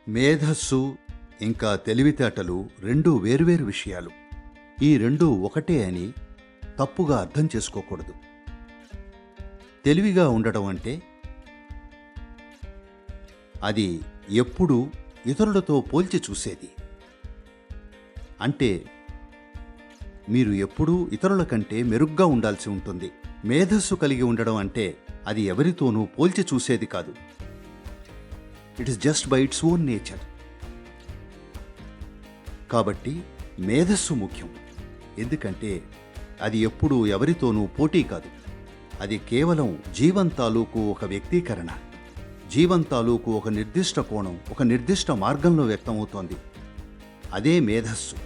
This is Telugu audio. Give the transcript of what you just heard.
మేధస్సు ఇంకా తెలివితేటలు రెండూ వేర్వేరు విషయాలు. ఈ రెండూ ఒకటే అని తప్పుగా అర్థం చేసుకోకూడదు. తెలివిగా ఉండడం అంటే అది ఎప్పుడూ ఇతరులతో పోల్చి చూసేది. అంటే మీరు ఎప్పుడూ ఇతరుల కంటే మెరుగ్గా ఉండాల్సి ఉంటుంది. మేధస్సు కలిగి ఉండడం అంటే అది ఎవరితోనూ పోల్చి చూసేది కాదు. It is just by its own nature. కాబట్టి మేధస్సు ముఖ్యం. ఎందుకంటే అది ఎప్పుడూ ఎవరితోనూ పోటీ కాదు. అది కేవలం జీవం తాలూకు ఒక వ్యక్తీకరణ. జీవం తాలూకు ఒక నిర్దిష్ట కోణం, ఒక నిర్దిష్ట మార్గంలో వ్యక్తమవుతోంది. అదే మేధస్సు.